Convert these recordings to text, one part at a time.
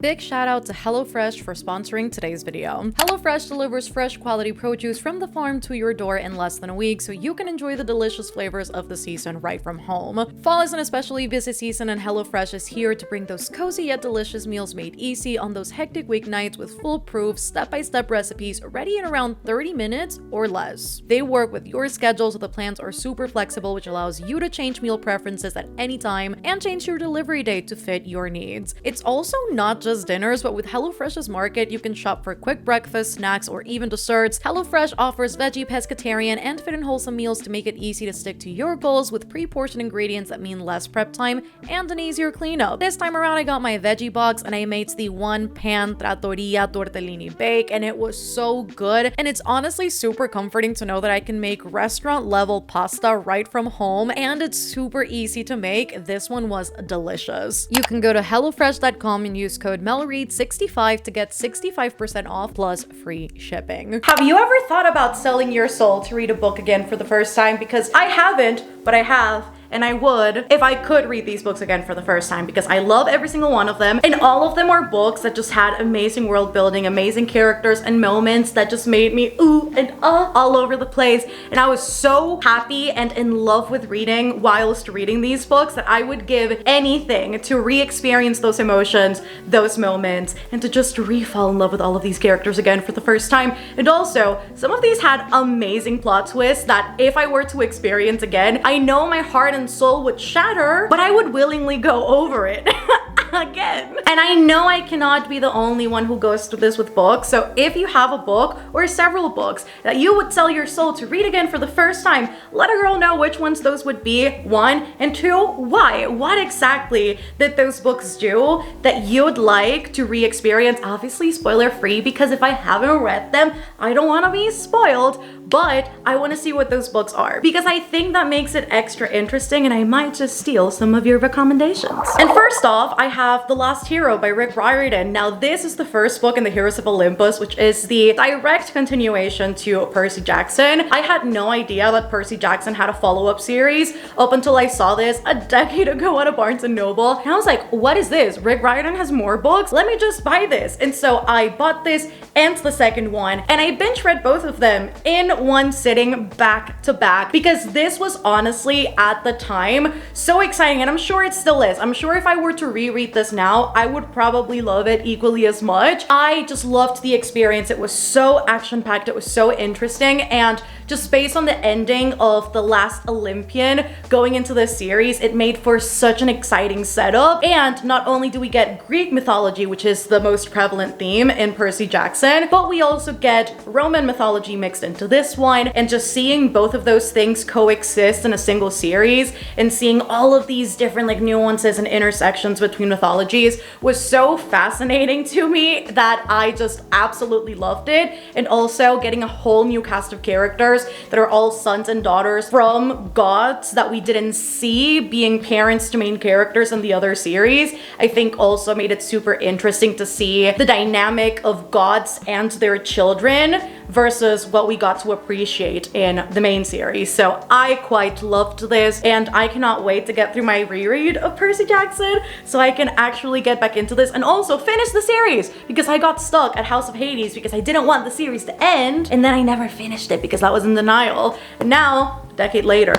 Big shout out to HelloFresh for sponsoring today's video. HelloFresh delivers fresh quality produce from the farm to your door in less than a week so you can enjoy the delicious flavors of the season right from home. Fall is an especially busy season and HelloFresh is here to bring those cozy yet delicious meals made easy on those hectic weeknights with foolproof step-by-step recipes ready in around 30 minutes or less. They work with your schedule so the plans are super flexible, which allows you to change meal preferences at any time and change your delivery date to fit your needs. It's also not just dinners, but with HelloFresh's Market, you can shop for quick breakfast, snacks, or even desserts. HelloFresh offers veggie, pescatarian, and fit and wholesome meals to make it easy to stick to your goals with pre-portioned ingredients that mean less prep time and an easier cleanup. This time around, I got my veggie box and I made the one-pan trattoria tortellini bake, and it was so good. And it's honestly super comforting to know that I can make restaurant-level pasta right from home, and it's super easy to make. This one was delicious. You can go to HelloFresh.com and use code MelReads65 to get 65% off plus free shipping. Have you ever thought about selling your soul to read a book again for the first time? Because I haven't, but I have. And I would if I could read these books again for the first time, because I love every single one of them. And all of them are books that just had amazing world building, amazing characters, and moments that just made me ooh and all over the place. And I was so happy and in love with reading whilst reading these books that I would give anything to re-experience those emotions, those moments, and to just re-fall in love with all of these characters again for the first time. And also, some of these had amazing plot twists that if I were to experience again, I know my heart and soul would shatter, but I would willingly go over it again. And I know I cannot be the only one who goes through this with books, so if you have a book or several books that you would sell your soul to read again for the first time, let a girl know which ones those would be, 1, and 2, why? What exactly did those books do that you'd like to re-experience? Obviously spoiler free, because if I haven't read them, I don't want to be spoiled, but I want to see what those books are, because I think that makes it extra interesting, and I might just steal some of your recommendations. And first off, I have The Last Hero by Rick Riordan. Now, this is the first book in the Heroes of Olympus, which is the direct continuation to Percy Jackson. I had no idea that Percy Jackson had a follow-up series up until I saw this a decade ago at a Barnes & Noble. And I was like, what is this? Rick Riordan has more books? Let me just buy this. And so I bought this and the second one, and I binge read both of them in one sitting back to back, because this was honestly at the time so exciting, and I'm sure it still is. I'm sure if I were to reread this now, I would probably love it equally as much. I just loved the experience. It was so action-packed, it was so interesting, and just based on the ending of The Last Olympian going into this series, it made for such an exciting setup. And not only do we get Greek mythology, which is the most prevalent theme in Percy Jackson, but we also get Roman mythology mixed into this one, and just seeing both of those things coexist in a single series and seeing all of these different like nuances and intersections between mythologies was so fascinating to me that I just absolutely loved it. And also getting a whole new cast of characters that are all sons and daughters from gods that we didn't see being parents to main characters in the other series, I think also made it super interesting to see the dynamic of gods and their children versus what we got to appreciate in the main series. So I quite loved this, and I cannot wait to get through my reread of Percy Jackson so I can actually get back into this and also finish the series, because I got stuck at House of Hades because I didn't want the series to end, and then I never finished it because I was in denial. And now, a decade later,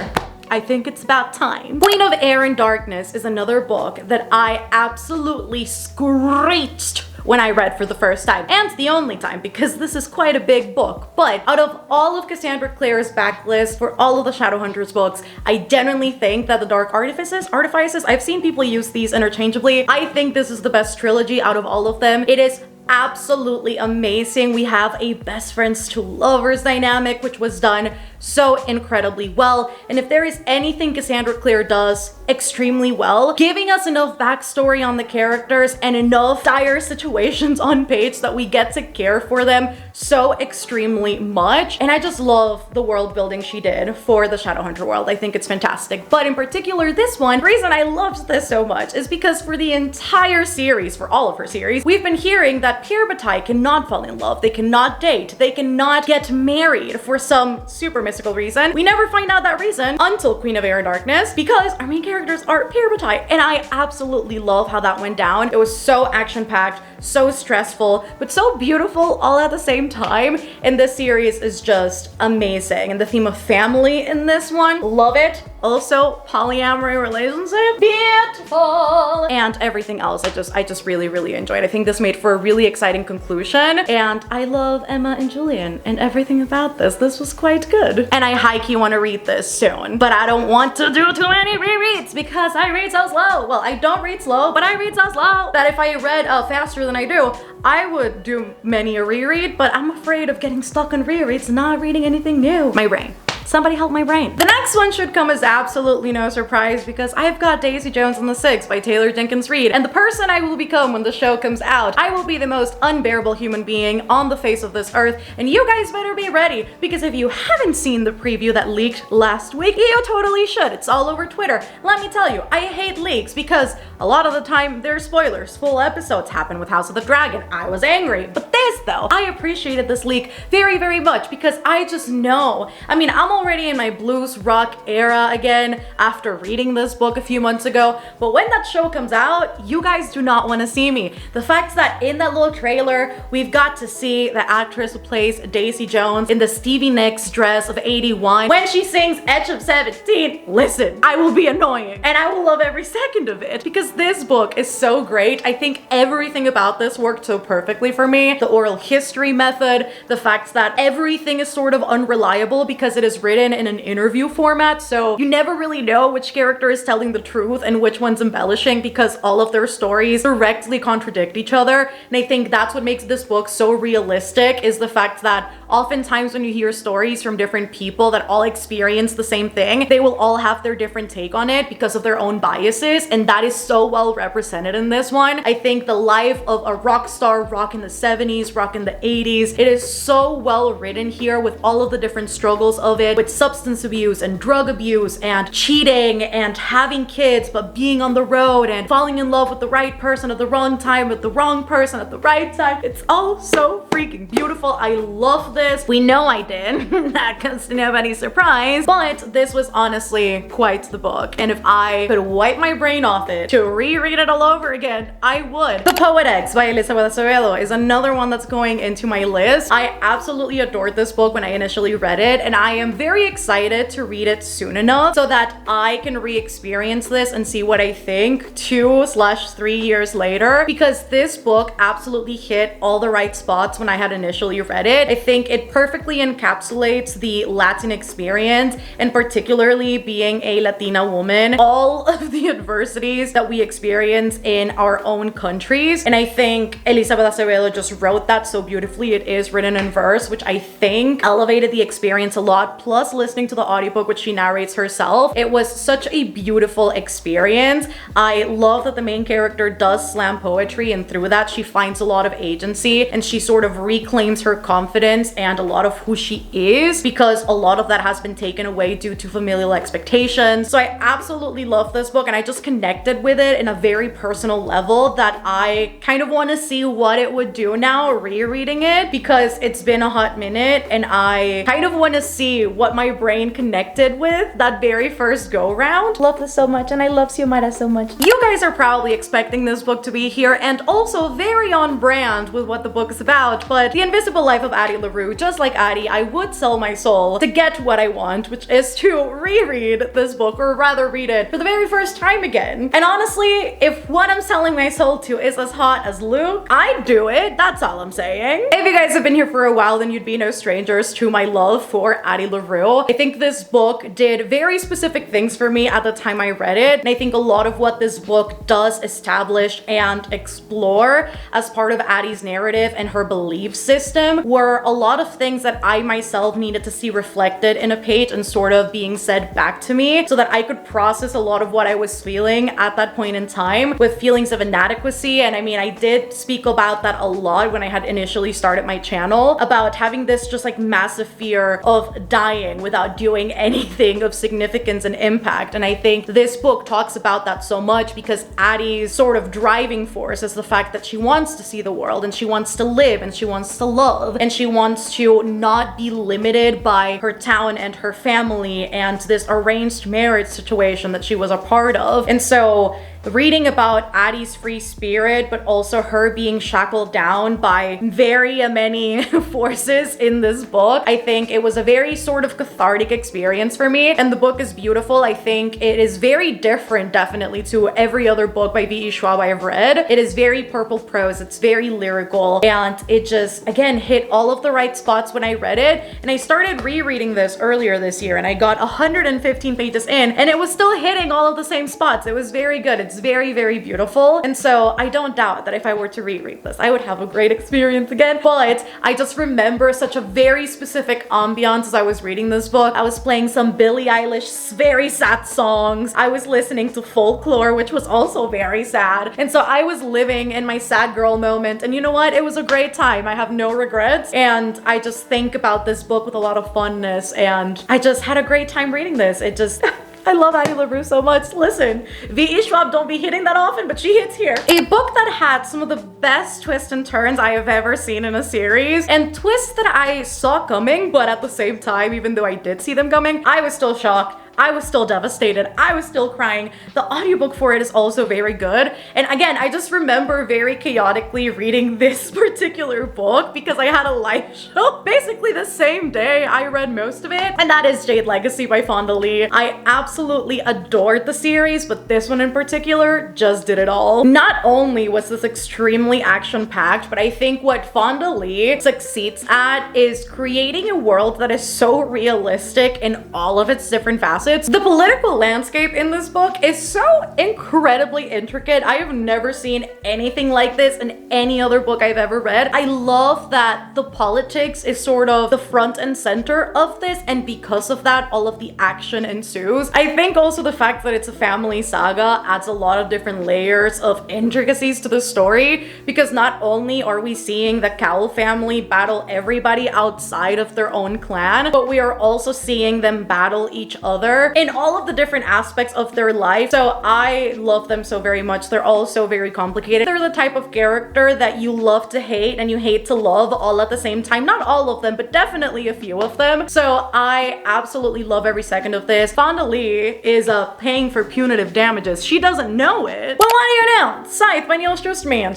I think it's about time. Queen of Air and Darkness is another book that I absolutely screeched when I read for the first time, and the only time, because this is quite a big book. But out of all of Cassandra Clare's backlist for all of the Shadowhunters books, I genuinely think that the Dark Artifices, I've seen people use these interchangeably. I think this is the best trilogy out of all of them. It is absolutely amazing. We have a best friends to lovers dynamic, which was done so incredibly well. And if there is anything Cassandra Clare does extremely well, giving us enough backstory on the characters and enough dire situations on page that we get to care for them so extremely much. And I just love the world building she did for the Shadowhunter world. I think it's fantastic. But in particular, this one, the reason I loved this so much is because for the entire series, for all of her series, we've been hearing that that Pierre Bataille cannot fall in love, they cannot date, they cannot get married for some super mystical reason. We never find out that reason until Queen of Air and Darkness, because our main characters are Pierre Bataille, and I absolutely love how that went down. It was so action-packed, so stressful, but so beautiful all at the same time, and this series is just amazing. And the theme of family in this one, love it. Also, polyamory relationship, beautiful, and everything else I just really enjoyed. I think this made for a really exciting conclusion, and I love Emma and Julian and everything about this. This was quite good, and I high-key want to read this soon, but I don't want to do too many rereads because I read so slow. Well, I don't read slow, but I read so slow that if I read faster than I do, I would do many a reread, but I'm afraid of getting stuck on rereads and not reading anything new. My brain. Somebody help my brain. The next one should come as absolutely no surprise because I've got Daisy Jones and the Six by Taylor Jenkins Reid, and the person I will become when the show comes out, I will be the most unbearable human being on the face of this earth, and you guys better be ready, because if you haven't seen the preview that leaked last week, you totally should. It's all over Twitter. Let me tell you, I hate leaks because a lot of the time they're spoilers. Full episodes happen with House of the Dragon. I was angry, but this though, I appreciated this leak very much because I just know, I mean, I'm already in my blues rock era again after reading this book a few months ago, but when that show comes out, you guys do not want to see me. The fact that in that little trailer, we've got to see the actress who plays Daisy Jones in the Stevie Nicks dress of 81. When she sings Edge of 17, listen, I will be annoying and I will love every second of it because this book is so great. I think everything about this worked so perfectly for me. The oral history method, the fact that everything is sort of unreliable because it is written in an interview format, so you never really know which character is telling the truth and which one's embellishing because all of their stories directly contradict each other. And I think that's what makes this book so realistic, is the fact that oftentimes when you hear stories from different people that all experience the same thing, they will all have their different take on it because of their own biases, and that is so well represented in this one. I think the life of a rock star, rock in the 70s, rock in the 80s, it is so well written here with all of the different struggles of it, with substance abuse and drug abuse and cheating and having kids but being on the road and falling in love with the right person at the wrong time with the wrong person at the right time. It's all so freaking beautiful. I love this. We know I did. That comes to nobody's surprise, but this was honestly quite the book, and if I could wipe my brain off it to reread it all over again, I would. The Poet X by Elizabeth Acevedo is another one that's going into my list. I absolutely adored this book when I initially read it, and I am very excited to read it soon enough so that I can re-experience this and see what I think 2/3 years later, because this book absolutely hit all the right spots when I had initially read it. I think it perfectly encapsulates the Latin experience, and particularly being a Latina woman, all of the adversities that we experience in our own countries. And I think Elizabeth Acevedo just wrote that so beautifully. It is written in verse, which I think elevated the experience a lot, plus listening to the audiobook which she narrates herself. It was such a beautiful experience. I love that the main character does slam poetry, and through that she finds a lot of agency and she sort of reclaims her confidence and a lot of who she is, because a lot of that has been taken away due to familial expectations. So I absolutely love this book, and I just connected with it in a very personal level that I kind of want to see what it would do now rereading it, because it's been a hot minute and I kind of want to see what my brain connected with that very first go round. Love this so much, and I love Xiomara so much. You guys are probably expecting this book to be here, and also very on brand with what the book is about, but The Invisible Life of Addie LaRue, just like Addie, I would sell my soul to get what I want, which is to reread this book, or rather read it for the very first time again. And honestly, if what I'm selling my soul to is as hot as Luke, I'd do it. That's all I'm saying. If you guys have been here for a while, then you'd be no strangers to my love for Addie LaRue. I think this book did very specific things for me at the time I read it, and I think a lot of what this book does establish and explore as part of Addie's narrative and her belief system were a lot of things that I myself needed to see reflected in a page and sort of being said back to me, so that I could process a lot of what I was feeling at that point in time with feelings of inadequacy. And I mean, I did speak about that a lot when I had initially started my channel, about having this just like massive fear of dying without doing anything of significance and impact. And I think this book talks about that so much, because Addie's sort of driving force is the fact that she wants to see the world, and she wants to live, and she wants to love, and she wants to not be limited by her town and her family and this arranged marriage situation that she was a part of. And so reading about Addie's free spirit, but also her being shackled down by very many forces in this book, I think it was a very sort of cathartic experience for me. And the book is beautiful. I think it is very different, definitely, to every other book by V.E. Schwab I have read. It is very purple prose, it's very lyrical, and it just, again, hit all of the right spots when I read it. And I started rereading this earlier this year, and I got 115 pages in, and it was still hitting all of the same spots. It was very good. It's very, very beautiful. And so I don't doubt that if I were to reread this, I would have a great experience again. But I just remember such a very specific ambiance as I was reading this book. I was playing some Billie Eilish very sad songs. I was listening to Folklore, which was also very sad. And so I was living in my sad girl moment. And you know what? It was a great time. I have no regrets. And I just think about this book with a lot of fondness. And I just had a great time reading this. It just... I love Addie LaRue so much. Listen, V.E. Schwab don't be hitting that often, but she hits here. A book that had some of the best twists and turns I have ever seen in a series, and twists that I saw coming, but at the same time, even though I did see them coming, I was still shocked. I was still devastated. I was still crying. The audiobook for it is also very good. And again, I just remember very chaotically reading this particular book because I had a live show basically the same day I read most of it. And that is Jade Legacy by Fonda Lee. I absolutely adored the series, but this one in particular just did it all. Not only was this extremely action-packed, but I think what Fonda Lee succeeds at is creating a world that is so realistic in all of its different facets. The political landscape in this book is so incredibly intricate. I have never seen anything like this in any other book I've ever read. I love that the politics is sort of the front and center of this, and because of that, all of the action ensues. I think also the fact that it's a family saga adds a lot of different layers of intricacies to the story, because not only are we seeing the Cowell family battle everybody outside of their own clan, but we are also seeing them battle each other in all of the different aspects of their life. So I love them so very much. They're all so very complicated. They're the type of character that you love to hate and you hate to love all at the same time. Not all of them, but definitely a few of them. So I absolutely love every second of this. Fonda Lee is paying for punitive damages. She doesn't know it. Well, what do you know? Scythe by Neil Schusterman.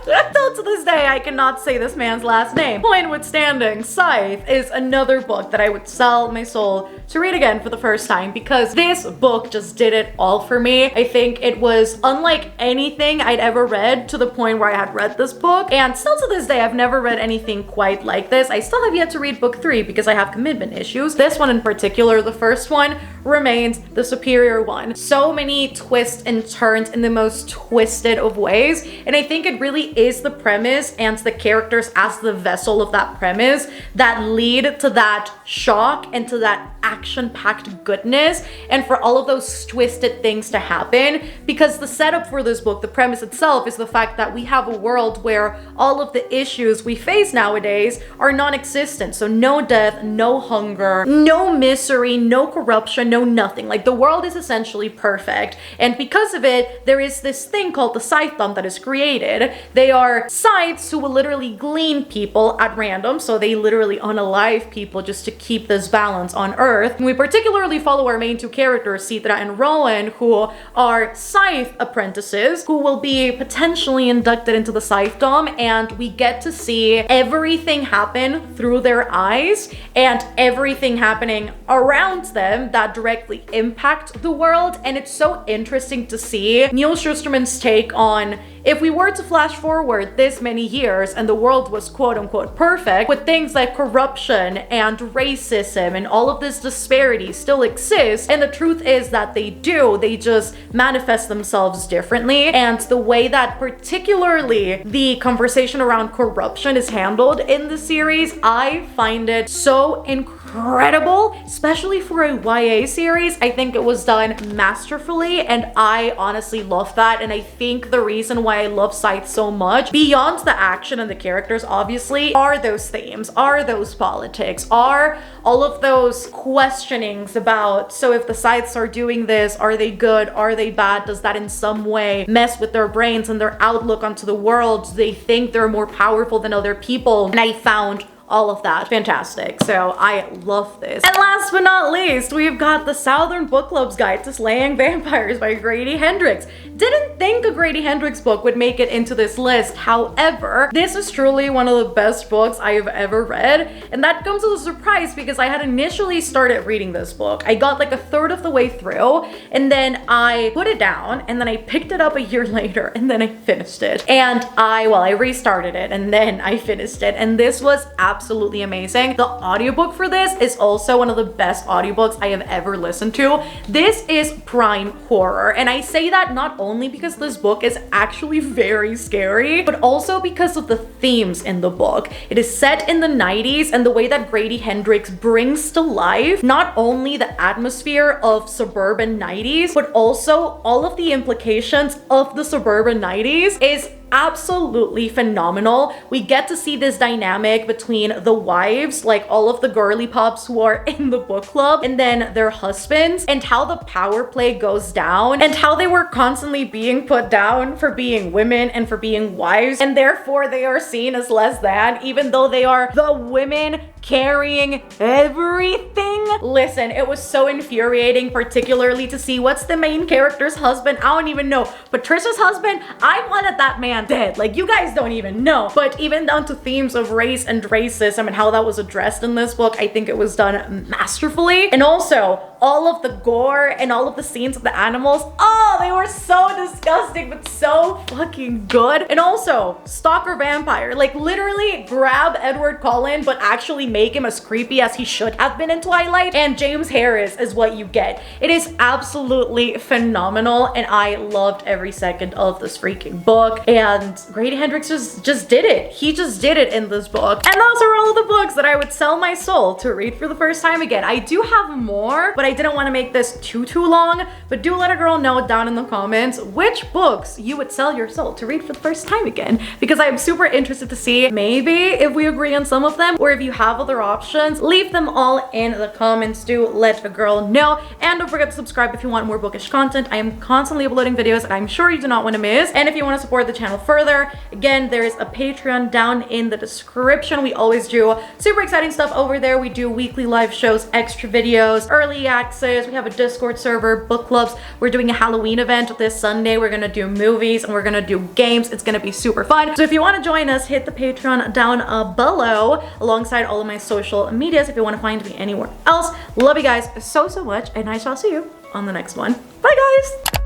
Still to this day, I cannot say this man's last name. Point withstanding, Scythe is another book that I would sell my soul to read again for the first time, because this book just did it all for me. I think it was unlike anything I'd ever read, to the point where I had read this book, and still to this day, I've never read anything quite like this. I still have yet to read book 3 because I have commitment issues. This one in particular, the first one, remains the superior one. So many twists and turns in the most twisted of ways, and I think it really is the premise and the characters as the vessel of that premise that lead to that shock and to that action-packed goodness, and for all of those twisted things to happen. Because the setup for this book, the premise itself, is the fact that we have a world where all of the issues we face nowadays are non-existent. So no death, no hunger, no misery, no corruption, no nothing. Like, the world is essentially perfect, and because of it, there is this thing called the scythedom that is created. They are scythes who will literally glean people at random, so they literally unalive people just to keep this balance on Earth. And we particularly follow our main two characters, Sitra and Rowan, who are scythe apprentices who will be potentially inducted into the scythedom, and we get to see everything happen through their eyes and everything happening around them that directly impact the world. And it's so interesting to see Neil Schusterman's take on, if we were to flash forward this many years and the world was quote unquote perfect, with things like corruption and racism and all of this disparity still exist, and the truth is that they do, they just manifest themselves differently. And the way that particularly the conversation around corruption is handled in the series, I find it so incredible incredible, especially for a YA series. I think it was done masterfully, and I honestly love that. And I think the reason why I love Scythe so much, beyond the action and the characters obviously, are those themes, are those politics, are all of those questionings about, so if the Scythes are doing this, are they good, are they bad, does that in some way mess with their brains and their outlook onto the world? Do they think they're more powerful than other people? And I found all of that fantastic. So I love this. And last but not least, we've got the Southern Book Club's Guide to Slaying Vampires by Grady Hendrix. Didn't think a Grady Hendrix book would make it into this list. However, this is truly one of the best books I have ever read. And that comes as a surprise because I had initially started reading this book. I got like a third of the way through, and then I put it down, and then I picked it up a year later, and then I finished it. And I restarted it, and then I finished it. And this was absolutely amazing. The audiobook for this is also one of the best audiobooks I have ever listened to. This is prime horror, and I say that not only because this book is actually very scary, but also because of the themes in the book. It is set in the 90s, and the way that Grady Hendrix brings to life not only the atmosphere of suburban 90s, but also all of the implications of the suburban 90s is absolutely phenomenal. We get to see this dynamic between the wives, like all of the girly pops who are in the book club, and then their husbands, and how the power play goes down, and how they were constantly being put down for being women and for being wives, and therefore they are seen as less than, even though they are the women carrying everything. Listen, it was so infuriating, particularly to see what's the main character's husband. I don't even know. Patricia's husband, I wanted that man dead. Like, you guys don't even know. But even down to themes of race and racism and how that was addressed in this book, I think it was done masterfully. And also, all of the gore and all of the scenes of the animals, oh, they were so disgusting, but so fucking good. And also, Stalker Vampire, like literally grab Edward Cullen, but actually make him as creepy as he should have been in Twilight, and James Harris is what you get. It is absolutely phenomenal, and I loved every second of this freaking book. And Grady Hendrix just did it. He just did it in this book. And those are all of the books that I would sell my soul to read for the first time again. I do have more, but I didn't want to make this too long. But do let a girl know down in the comments which books you would sell your soul to read for the first time again, because I'm super interested to see maybe if we agree on some of them, or if you have other options, leave them all in the comments. Do let a girl know, and don't forget to subscribe if you want more bookish content. I am constantly uploading videos that I'm sure you do not want to miss. And if you want to support the channel further, again, there is a Patreon down in the description. We always do super exciting stuff over there. We do weekly live shows, extra videos, early access. We have a Discord server, book clubs. We're doing a Halloween event this Sunday. We're gonna do movies and we're gonna do games. It's gonna be super fun. So if you want to join us, hit the Patreon down below alongside all of my social medias if you want to find me anywhere else. Love you guys so much, and I shall see you on the next one. Bye guys.